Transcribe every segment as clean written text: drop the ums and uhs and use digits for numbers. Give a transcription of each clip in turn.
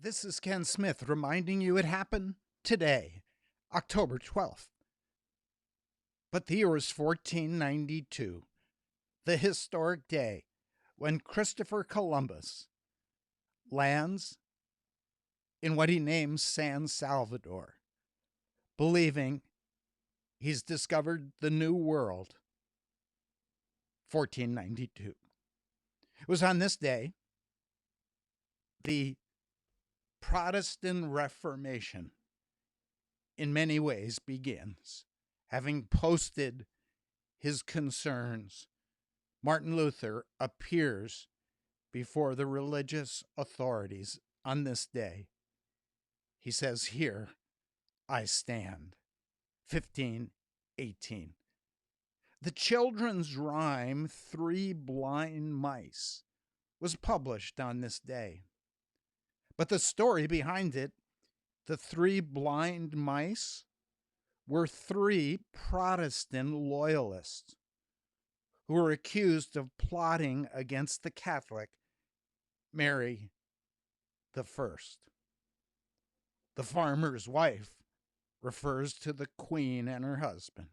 This is Ken Smith reminding you it happened today, October 12th. But the year was 1492, the historic day when Christopher Columbus lands in what he names San Salvador, believing he's discovered the New World. 1492. It was on this day the Protestant Reformation in many ways begins. Having posted his concerns, Martin Luther appears before the religious authorities on this day. He says, "Here I stand." 1518. The children's rhyme, Three Blind Mice, was published on this day. But the story behind it, the three blind mice, were three Protestant loyalists who were accused of plotting against the Catholic Mary the First. The farmer's wife refers to the queen and her husband.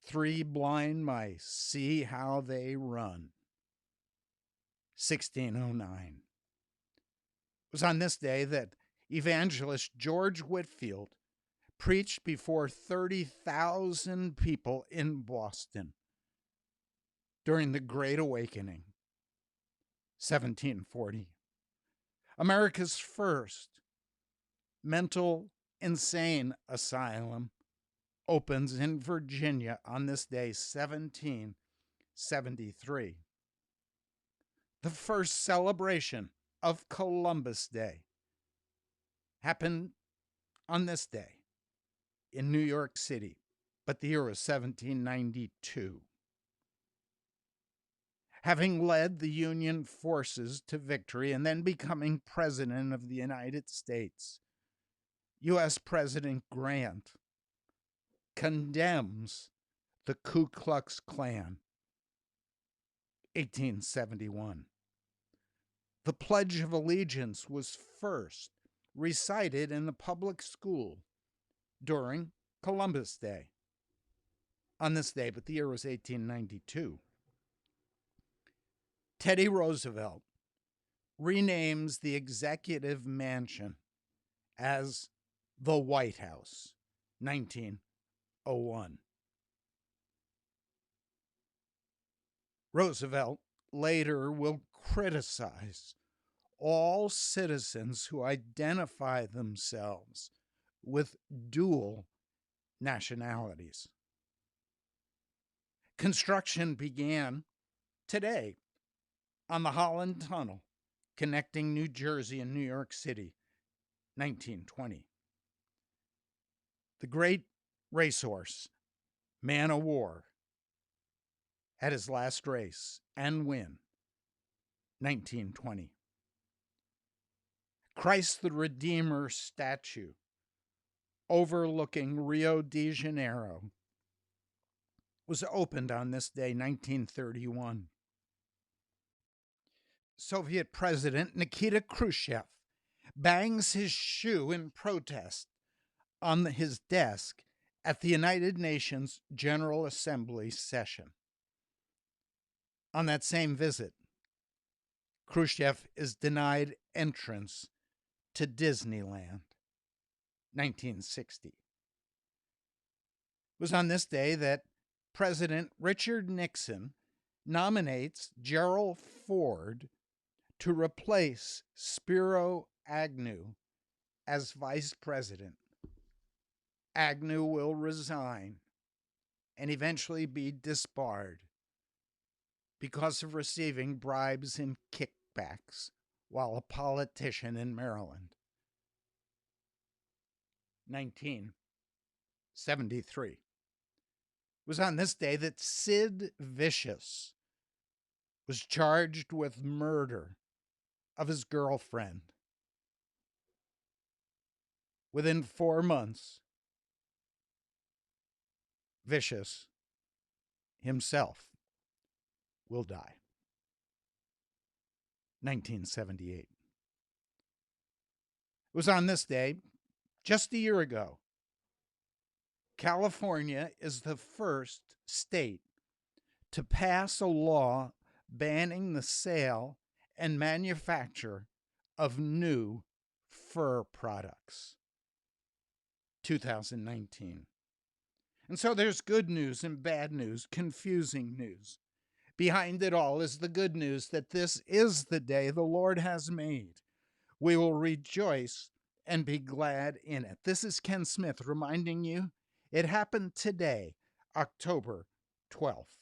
Three blind mice, see how they run. 1609. It was on this day that evangelist George Whitefield preached before 30,000 people in Boston during the Great Awakening. 1740. America's first mental insane asylum opens in Virginia on this day, 1773. The first celebration of Columbus Day happened on this day in New York City, but the year was 1792. Having led the Union forces to victory and then becoming President of the United States, U.S. President Grant condemns the Ku Klux Klan. 1871. The Pledge of Allegiance was first recited in the public school during Columbus Day. On this day, but the year was 1892. Teddy Roosevelt renames the Executive Mansion as the White House, 1901. Roosevelt later will criticize all citizens who identify themselves with dual nationalities. Construction began today on the Holland Tunnel connecting New Jersey and New York City, 1920. The great racehorse, Man o' War, had his last race and win, 1920. Christ the Redeemer statue overlooking Rio de Janeiro was opened on this day, 1931. Soviet President Nikita Khrushchev bangs his shoe in protest on his desk at the United Nations General Assembly session. On that same visit, Khrushchev is denied entrance to Disneyland, 1960. It was on this day that President Richard Nixon nominates Gerald Ford to replace Spiro Agnew as vice president. Agnew will resign and eventually be disbarred because of receiving bribes and kickbacks while a politician in Maryland. 1973. It was on this day that Sid Vicious was charged with murder of his girlfriend. Within 4 months, Vicious himself will die. 1978. It was on this day, just a year ago. California is the first state to pass a law banning the sale and manufacture of new fur products. 2019. And so there's good news and bad news, confusing news. Behind it all is the good news that this is the day the Lord has made. We will rejoice and be glad in it. This is Ken Smith reminding you it happened today, October 12th.